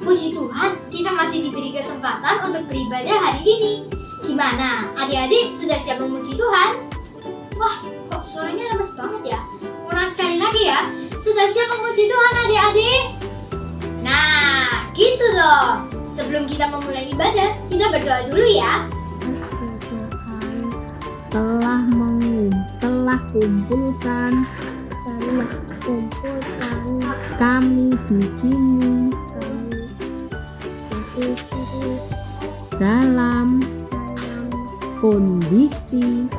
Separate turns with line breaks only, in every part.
Puji Tuhan, kita masih diberi kesempatan untuk beribadah hari ini. Gimana, adik-adik sudah siap memuji Tuhan? Wah, kok suaranya lemes banget ya? Ulang sekali lagi ya. Sudah siap memuji Tuhan adik-adik? Nah, gitu dong. Sebelum kita memulai ibadah, kita berdoa dulu ya.
Telah kumpulkan kami di sini dalam kondisi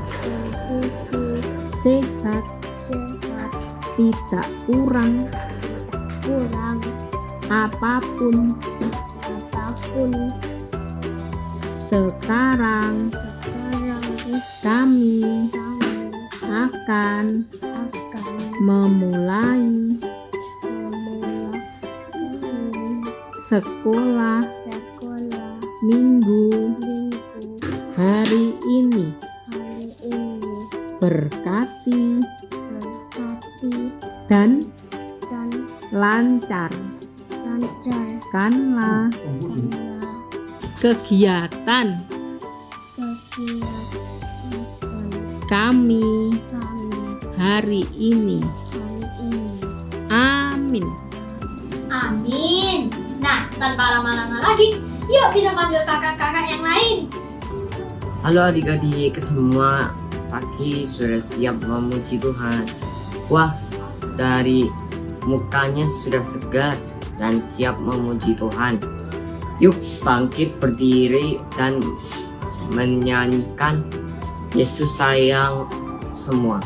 sehat, tidak kurang apapun. Sekarang kami akan memulai sekolah minggu hari ini. Berkati dan lancarkanlah kegiatan kami hari ini. Amin.
Amin. Nah, tanpa lama-lama lagi, yuk kita panggil kakak-kakak yang lain.
Halo adik-adik semua, pagi sudah siap memuji Tuhan. Wah, dari mukanya sudah segar dan siap memuji Tuhan. Yuk bangkit berdiri dan menyanyikan Yesus sayang semua.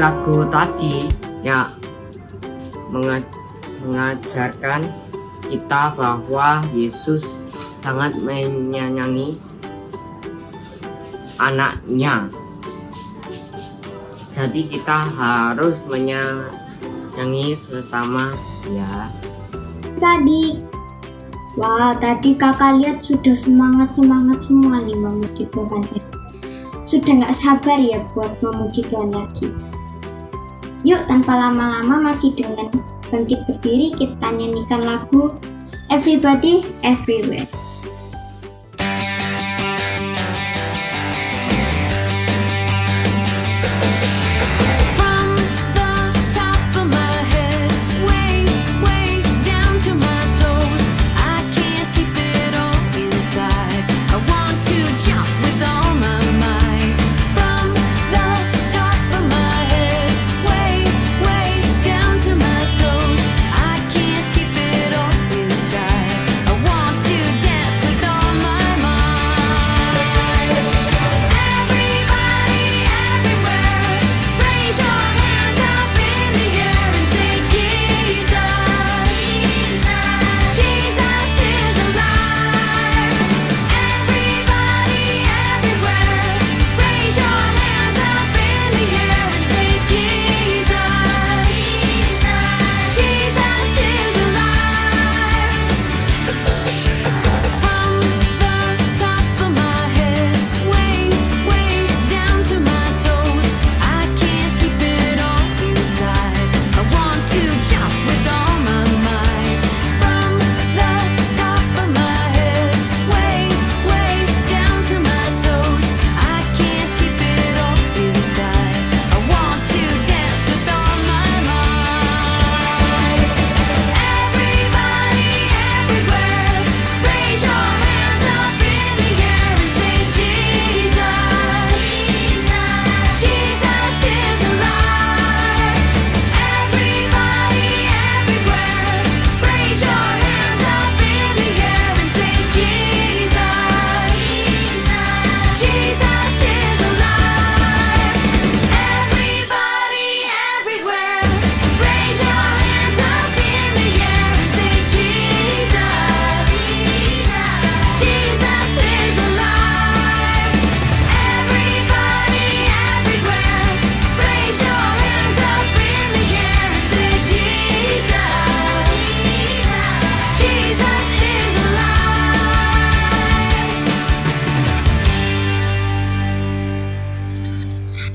lagu tadi ya mengajarkan kita bahwa Yesus sangat menyayangi anaknya. Jadi kita harus menyayangi sesama ya.
Tadi, wah tadi kakak lihat sudah semangat semua nih memuji Tuhan. Sudah nggak sabar ya buat memuji Tuhan lagi. Yuk tanpa lama-lama masih dengan bangkit berdiri kita nyanyikan lagu Everybody Everywhere.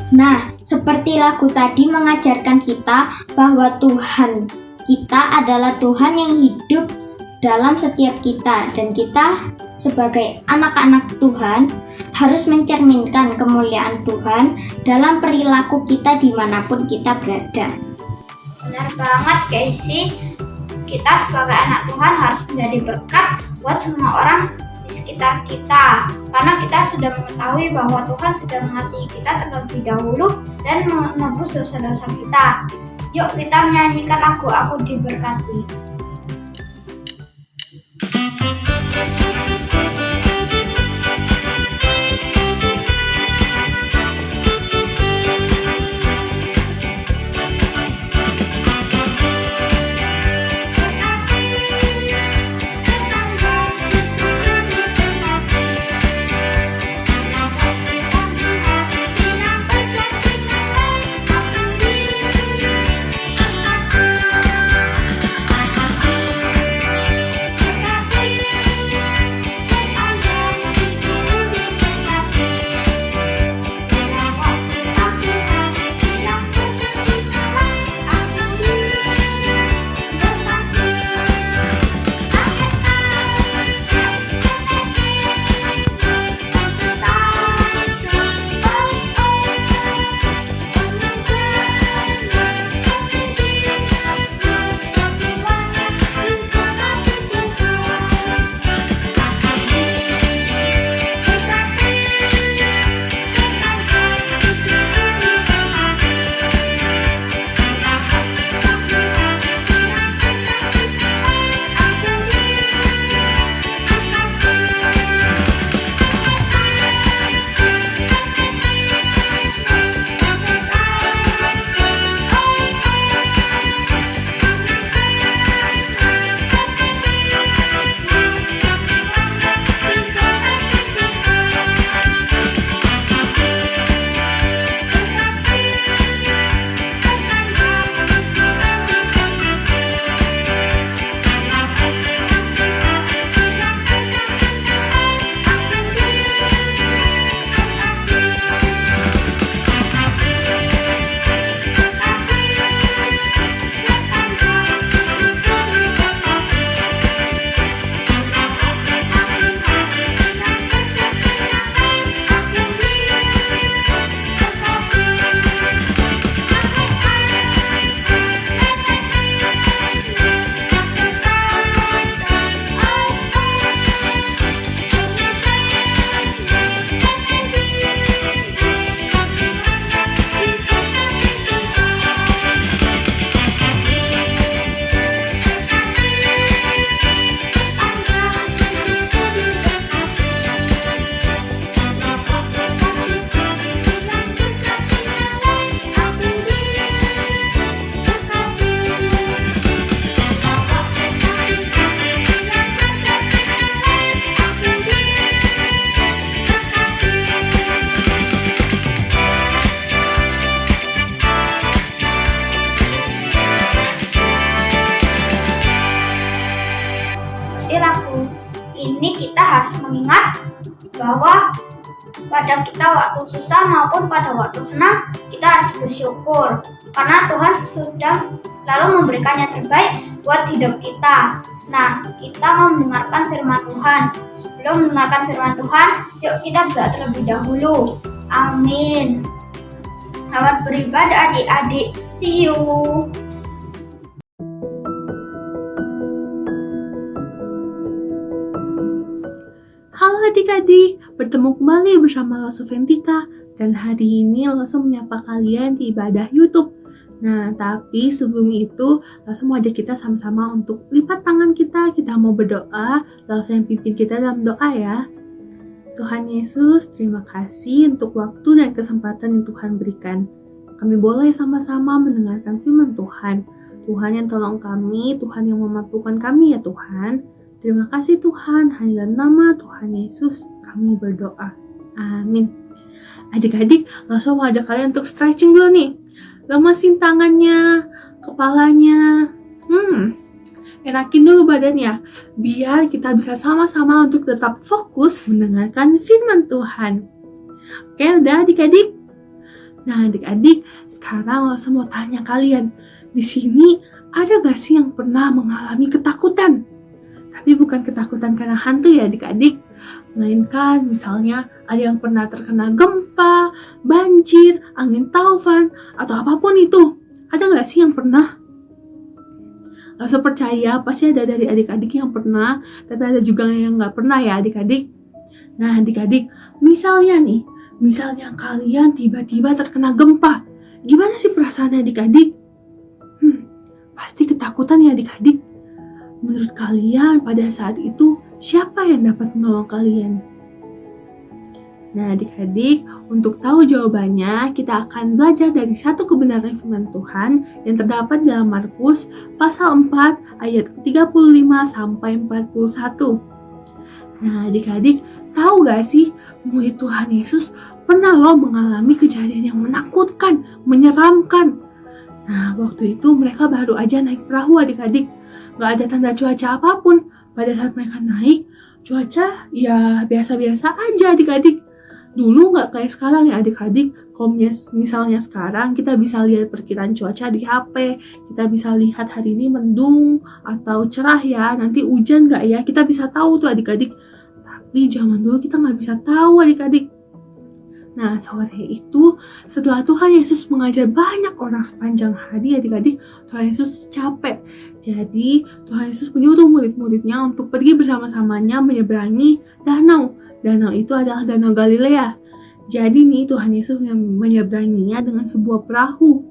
Nah, seperti lagu tadi mengajarkan kita bahwa Tuhan kita adalah Tuhan yang hidup dalam setiap kita, dan kita sebagai anak-anak Tuhan harus mencerminkan kemuliaan Tuhan dalam perilaku kita dimanapun kita berada.
Benar banget Casey, kita sebagai anak Tuhan harus menjadi berkat buat semua orang di sekitar kita, karena kita sudah mengetahui bahwa Tuhan sudah mengasihi kita terlebih dahulu dan menebus dosa-dosa kita. Yuk kita menyanyikan lagu Aku Diberkati. harus mengingat bahwa pada kita waktu susah maupun pada waktu senang, kita harus bersyukur karena Tuhan sudah selalu memberikan yang terbaik buat hidup kita. Nah, kita mau mendengarkan firman Tuhan. Sebelum mendengarkan firman Tuhan, yuk kita berdoa terlebih dahulu. Amin. Selamat beribadah adik-adik. See you.
Halo adik-adik, bertemu kembali bersama Loso Ventika, dan hari ini Loso menyapa kalian di ibadah YouTube. Nah, tapi sebelum itu Loso mau ajak kita sama-sama untuk lipat tangan kita mau berdoa. Loso yang pimpin kita dalam doa ya. Tuhan Yesus, terima kasih untuk waktu dan kesempatan yang Tuhan berikan. Kami boleh sama-sama mendengarkan firman Tuhan. Tuhan yang tolong kami, Tuhan yang memampukan kami ya Tuhan. Terima kasih Tuhan, hanya dalam nama Tuhan Yesus kami berdoa. Amin. Adik-adik, langsung mau ajak kalian untuk stretching dulu nih. Lemasin tangannya, kepalanya. Enakin dulu badannya, biar kita bisa sama-sama untuk tetap fokus mendengarkan firman Tuhan. Oke, udah adik-adik? Nah adik-adik, sekarang langsung mau tanya kalian. Di sini ada gak sih yang pernah mengalami ketakutan? Tapi bukan ketakutan karena hantu ya adik-adik, melainkan misalnya ada yang pernah terkena gempa, banjir, angin taufan, atau apapun itu. Ada gak sih yang pernah? Langsung percaya pasti ada dari adik-adik yang pernah, tapi ada juga yang gak pernah ya adik-adik. Nah adik-adik, misalnya kalian tiba-tiba terkena gempa, gimana sih perasaan adik-adik? Pasti ketakutan ya adik-adik. Menurut kalian pada saat itu siapa yang dapat menolong kalian? Nah adik-adik, untuk tahu jawabannya kita akan belajar dari satu kebenaran firman Tuhan yang terdapat dalam Markus pasal 4 ayat 35 sampai 41. Nah adik-adik, tahu gak sih murid Tuhan Yesus pernah mengalami kejadian yang menakutkan, menyeramkan. Nah waktu itu mereka baru aja naik perahu adik-adik. Gak ada tanda cuaca apapun. Pada saat mereka naik, cuaca ya biasa-biasa aja adik-adik. Dulu gak kayak sekarang ya adik-adik. Kalau misalnya sekarang kita bisa lihat perkiraan cuaca di HP. Kita bisa lihat hari ini mendung atau cerah ya. Nanti hujan gak ya, kita bisa tahu tuh adik-adik. Tapi zaman dulu kita gak bisa tahu adik-adik. Nah sore itu setelah Tuhan Yesus mengajar banyak orang sepanjang hari adik-adik, Tuhan Yesus capek. Jadi Tuhan Yesus menyuruh murid-muridnya untuk pergi bersama-samanya menyeberangi danau. Danau itu adalah Danau Galilea. Jadi nih Tuhan Yesus menyeberanginya dengan sebuah perahu.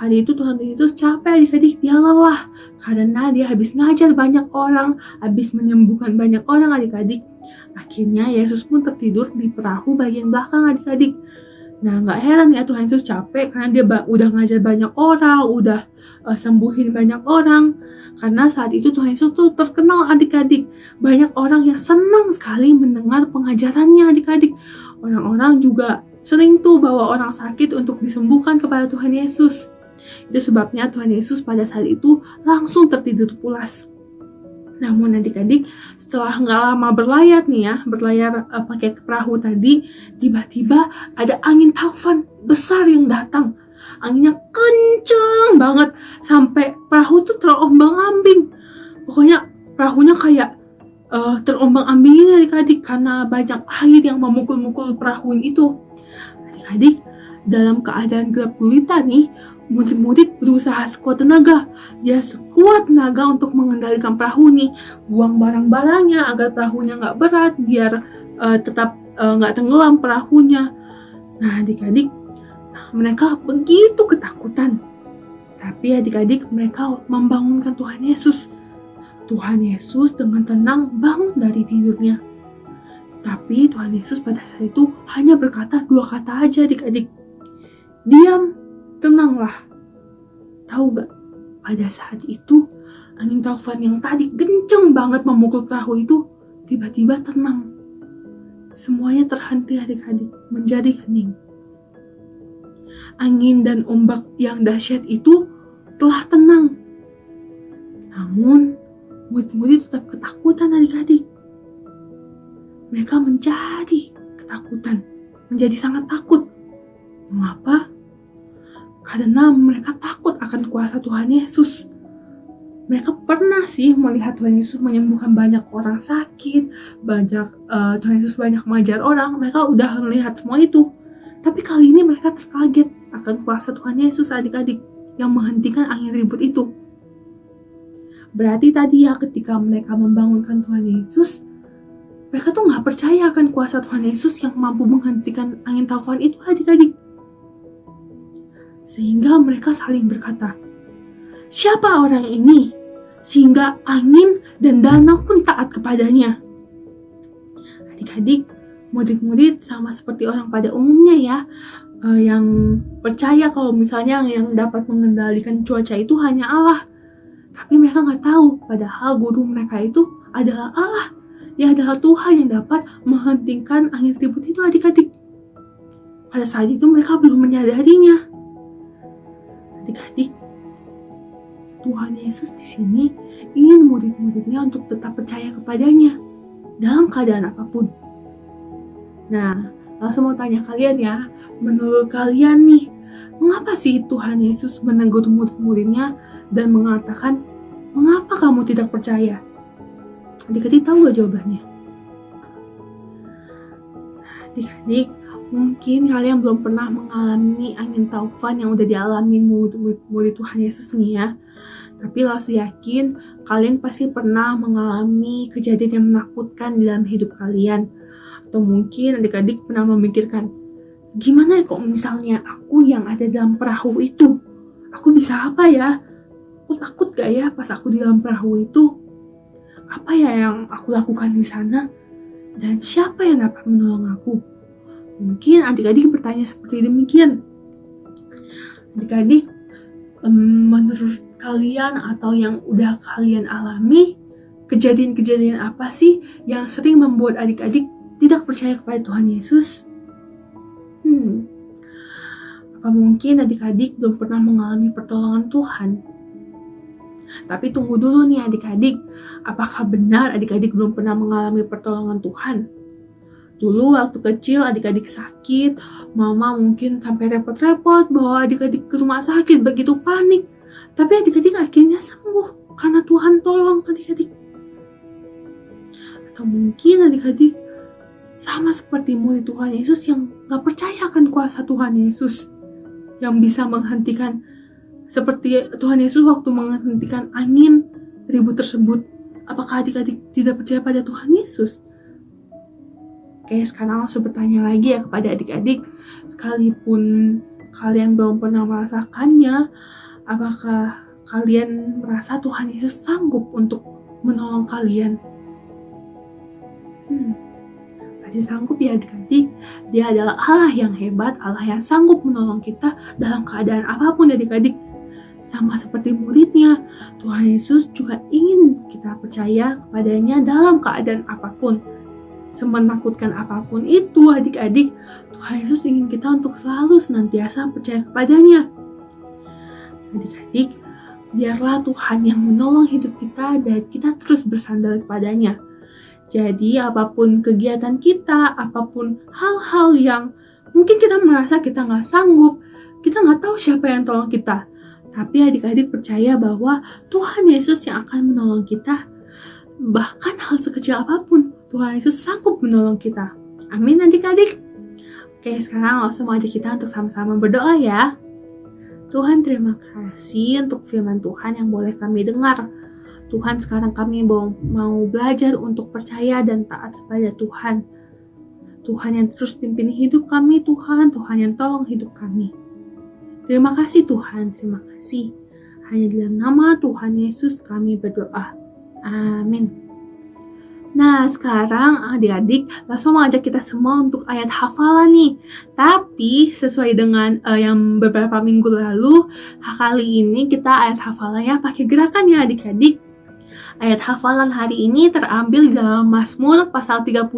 Hari itu Tuhan Yesus capek adik-adik, dia lelah karena dia habis ngajar banyak orang, habis menyembuhkan banyak orang adik-adik. Akhirnya Yesus pun tertidur di perahu bagian belakang adik-adik. Nah gak heran ya Tuhan Yesus capek karena dia udah ngajar banyak orang, udah sembuhin banyak orang. Karena saat itu Tuhan Yesus tuh terkenal adik-adik. Banyak orang yang senang sekali mendengar pengajarannya adik-adik. Orang-orang juga sering tuh bawa orang sakit untuk disembuhkan kepada Tuhan Yesus. Itu sebabnya Tuhan Yesus pada saat itu langsung tertidur pulas. Namun adik-adik, setelah nggak lama berlayar pakai perahu tadi, tiba-tiba ada angin taufan besar yang datang. Anginnya kenceng banget sampai perahu tuh terombang-ambing. Pokoknya perahunya kayak terombang-ambing adik-adik karena banyak air yang memukul-mukul perahu itu. Adik-adik, dalam keadaan gelap gulita nih, murid-murid berusaha sekuat tenaga. Dia sekuat tenaga untuk mengendalikan perahu nih, buang barang-barangnya agar perahunya nggak berat, biar tetap nggak tenggelam perahunya. Nah adik-adik, mereka begitu ketakutan. Tapi adik-adik, mereka membangunkan Tuhan Yesus. Tuhan Yesus dengan tenang bangun dari tidurnya. Tapi Tuhan Yesus pada saat itu hanya berkata 2 kata aja adik-adik. Diam, tenanglah. Tahu gak? Pada saat itu, angin taufan yang tadi kenceng banget memukul perahu itu tiba-tiba tenang. Semuanya terhenti adik-adik, menjadi hening. Angin dan ombak yang dahsyat itu telah tenang. Namun, murid-murid tetap ketakutan adik-adik. mereka menjadi ketakutan, menjadi sangat takut. Mengapa? Karena mereka takut akan kuasa Tuhan Yesus. Mereka pernah sih melihat Tuhan Yesus menyembuhkan banyak orang sakit, Tuhan Yesus banyak mengajar orang, mereka udah melihat semua itu. Tapi kali ini mereka terkaget akan kuasa Tuhan Yesus adik-adik yang menghentikan angin ribut itu. Berarti tadi ya ketika mereka membangunkan Tuhan Yesus, mereka tuh gak percaya akan kuasa Tuhan Yesus yang mampu menghentikan angin taufan itu adik-adik. Sehingga mereka saling berkata, siapa orang ini? Sehingga angin dan danau pun taat kepadanya. Adik-adik, murid-murid sama seperti orang pada umumnya ya, yang percaya kalau misalnya yang dapat mengendalikan cuaca itu hanya Allah. Tapi mereka gak tahu, padahal guru mereka itu adalah Allah. Dia adalah Tuhan yang dapat menghentikan angin ribut itu adik-adik. Pada saat itu mereka belum menyadarinya. Adik-adik, Tuhan Yesus di sini ingin murid-muridnya untuk tetap percaya kepadanya dalam keadaan apapun. Nah, langsung mau tanya kalian ya, menurut kalian nih, mengapa sih Tuhan Yesus menegur murid-muridnya dan mengatakan, mengapa kamu tidak percaya? Adik-adik tahu gak jawabannya? Adik-adik, mungkin kalian belum pernah mengalami angin taufan yang udah dialami murid Tuhan Yesus nih ya. Tapi langsung yakin kalian pasti pernah mengalami kejadian yang menakutkan dalam hidup kalian. Atau mungkin adik-adik pernah memikirkan, gimana kok misalnya aku yang ada dalam perahu itu? Aku bisa apa ya? Aku takut gak ya pas aku di dalam perahu itu? Apa ya yang aku lakukan di sana? Dan siapa yang dapat menolong aku? Mungkin adik-adik bertanya seperti demikian. Adik-adik, menurut kalian atau yang udah kalian alami, kejadian-kejadian apa sih yang sering membuat adik-adik tidak percaya kepada Tuhan Yesus? Apa mungkin adik-adik belum pernah mengalami pertolongan Tuhan? Tapi tunggu dulu nih adik-adik, apakah benar adik-adik belum pernah mengalami pertolongan Tuhan? Dulu waktu kecil adik-adik sakit, mama mungkin sampai repot-repot bawa adik-adik ke rumah sakit, begitu panik. Tapi adik-adik akhirnya sembuh karena Tuhan tolong adik-adik. Atau mungkin adik-adik sama seperti murid Tuhan Yesus yang gak percaya akan kuasa Tuhan Yesus yang bisa menghentikan, seperti Tuhan Yesus waktu menghentikan angin ribut tersebut. Apakah adik-adik tidak percaya pada Tuhan Yesus? Oke, sekarang langsung bertanya lagi ya kepada adik-adik, sekalipun kalian belum pernah merasakannya, apakah kalian merasa Tuhan Yesus sanggup untuk menolong kalian? Pasti sanggup ya adik-adik. Dia adalah Allah yang hebat, Allah yang sanggup menolong kita dalam keadaan apapun adik-adik. Sama seperti muridnya, Tuhan Yesus juga ingin kita percaya kepadanya dalam keadaan apapun. Semenakutkan apapun itu adik-adik, Tuhan Yesus ingin kita untuk selalu senantiasa percaya kepadanya. Adik-adik, biarlah Tuhan yang menolong hidup kita dan kita terus bersandar kepadanya. Jadi apapun kegiatan kita, apapun hal-hal yang mungkin kita merasa kita gak sanggup, kita gak tahu siapa yang tolong kita. Tapi adik-adik percaya bahwa Tuhan Yesus yang akan menolong kita. Bahkan hal sekecil apapun, Tuhan Yesus sanggup menolong kita. Amin adik-adik. Oke, sekarang langsung ajak kita untuk sama-sama berdoa ya. Tuhan, terima kasih untuk firman Tuhan yang boleh kami dengar. Tuhan, sekarang kami mau belajar untuk percaya dan taat kepada Tuhan. Tuhan yang terus pimpin hidup kami, Tuhan yang tolong hidup kami. Terima kasih Tuhan, terima kasih. Hanya dalam nama Tuhan Yesus kami berdoa. Amin. Nah, sekarang adik-adik langsung mengajak kita semua untuk ayat hafalan nih. Tapi sesuai dengan yang beberapa minggu lalu, kali ini kita ayat hafalannya pakai gerakan ya adik-adik. Ayat hafalan hari ini terambil dalam Mazmur pasal 37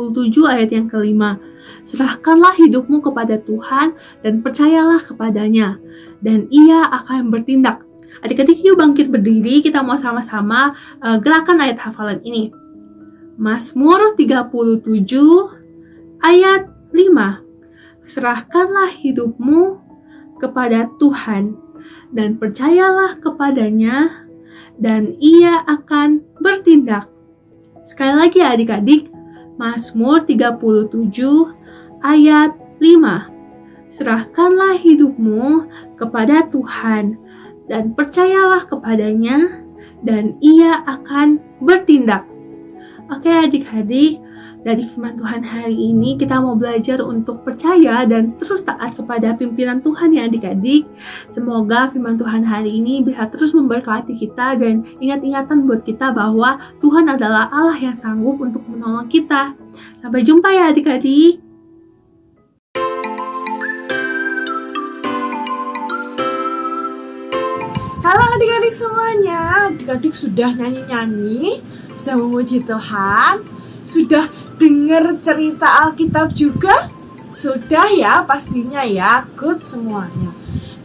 ayat yang kelima. Serahkanlah hidupmu kepada Tuhan dan percayalah kepadanya, dan Ia akan bertindak. Adik-adik yuk bangkit berdiri, kita mau sama-sama gerakan ayat hafalan ini. Mazmur 37 ayat 5. Serahkanlah hidupmu kepada Tuhan dan percayalah kepadanya dan Ia akan bertindak. Sekali lagi adik-adik, Mazmur 37 ayat 5. Serahkanlah hidupmu kepada Tuhan dan percayalah kepadanya dan Ia akan bertindak. Oke adik-adik, dari firman Tuhan hari ini kita mau belajar untuk percaya dan terus taat kepada pimpinan Tuhan ya adik-adik. Semoga firman Tuhan hari ini bisa terus memberkati kita dan ingat-ingatan buat kita bahwa Tuhan adalah Allah yang sanggup untuk menolong kita. Sampai jumpa ya adik-adik.
Halo adik-adik semuanya, adik-adik sudah nyanyi-nyanyi, sudah memuji Tuhan, sudah dengar cerita Alkitab juga? Sudah ya pastinya ya, good semuanya.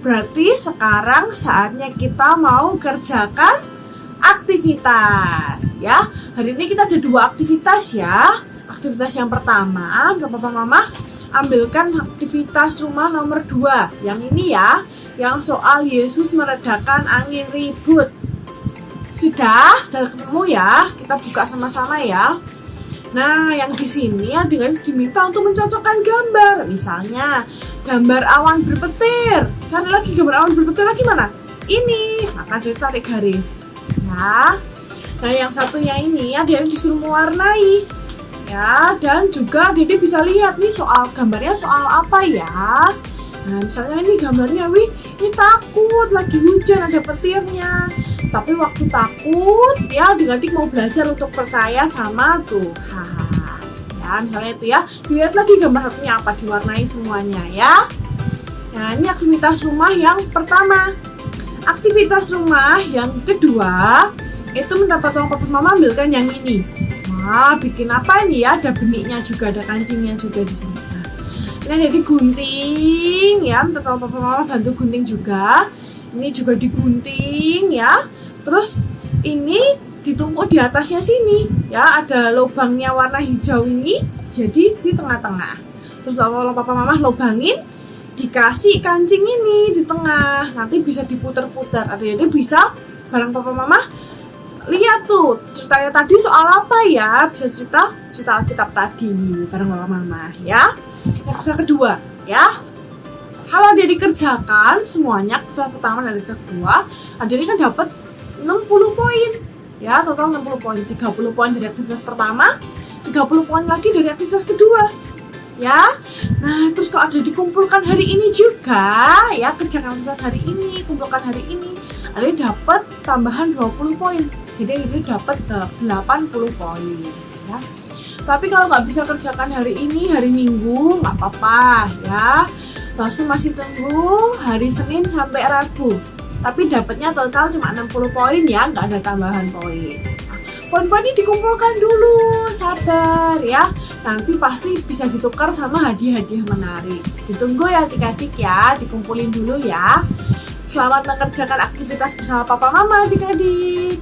Berarti sekarang saatnya kita mau kerjakan aktivitas ya. Hari ini kita ada 2 aktivitas ya. Aktivitas yang pertama, Papa Mama ambilkan aktivitas rumah nomor 2. Yang ini ya, yang soal Yesus meredakan angin ribut. Sudah ketemu ya? Kita buka sama-sama ya. Nah, yang di sini adik-adik diminta untuk mencocokkan gambar. Misalnya, gambar awan berpetir. Cari lagi gambar awan berpetir lagi mana? Ini, maka ditarik garis. Ya. Nah, yang satunya ini adik-adik disuruh mewarnai. Ya, dan juga adik-adik bisa lihat nih soal gambarnya soal apa ya. Nah, misalnya ini gambarnya, ini takut, lagi hujan, ada petirnya. Tapi waktu takut, ya adik-adik mau belajar untuk percaya sama Tuhan. Ya, misalnya itu ya. Dilihat lagi gambar satunya apa, diwarnai semuanya ya. Nah, ini aktivitas rumah yang pertama. Aktivitas rumah yang kedua, itu minta tolong Papa Mama ambilkan yang ini. Nah, bikin apa ini ya? Ada beniknya juga, ada kancingnya juga di sini. Ini ada digunting ya, minta tolong Papa Mama bantu gunting juga. Ini juga digunting ya. Terus ini ditumpuk di atasnya sini ya, ada lubangnya warna hijau ini, jadi di tengah-tengah. Terus Papa Mama lubangin, dikasih kancing ini di tengah. Nanti bisa diputer-puter. Jadi bisa bareng Papa Mama lihat tuh ceritanya tadi soal apa ya, bisa cerita Alkitab tadi bareng Papa Mama ya. Yang kedua ya, kalau dia dikerjakan semuanya, aktivitas pertama dan kedua, adik kan dapat 60 poin ya, total 60 poin. 30 poin dari aktivitas pertama, 30 poin lagi dari aktivitas kedua ya. Nah, terus kalau ada dikumpulkan hari ini juga ya, kerjakan aktivitas hari ini, kumpulkan hari ini, adik dapat tambahan 20 poin. Jadi ini dapat 80 poin ya. Tapi kalau nggak bisa kerjakan hari ini, hari Minggu nggak apa-apa ya. Langsung masih tunggu hari Senin sampai Rabu. Tapi dapatnya total cuma 60 poin ya, nggak ada tambahan poin. Nah, poin-poin ini dikumpulkan dulu, sabar ya. Nanti pasti bisa ditukar sama hadiah-hadiah menarik. Ditunggu ya adik-adik ya, dikumpulin dulu ya. Selamat mengerjakan aktivitas bersama Papa Mama adik-adik.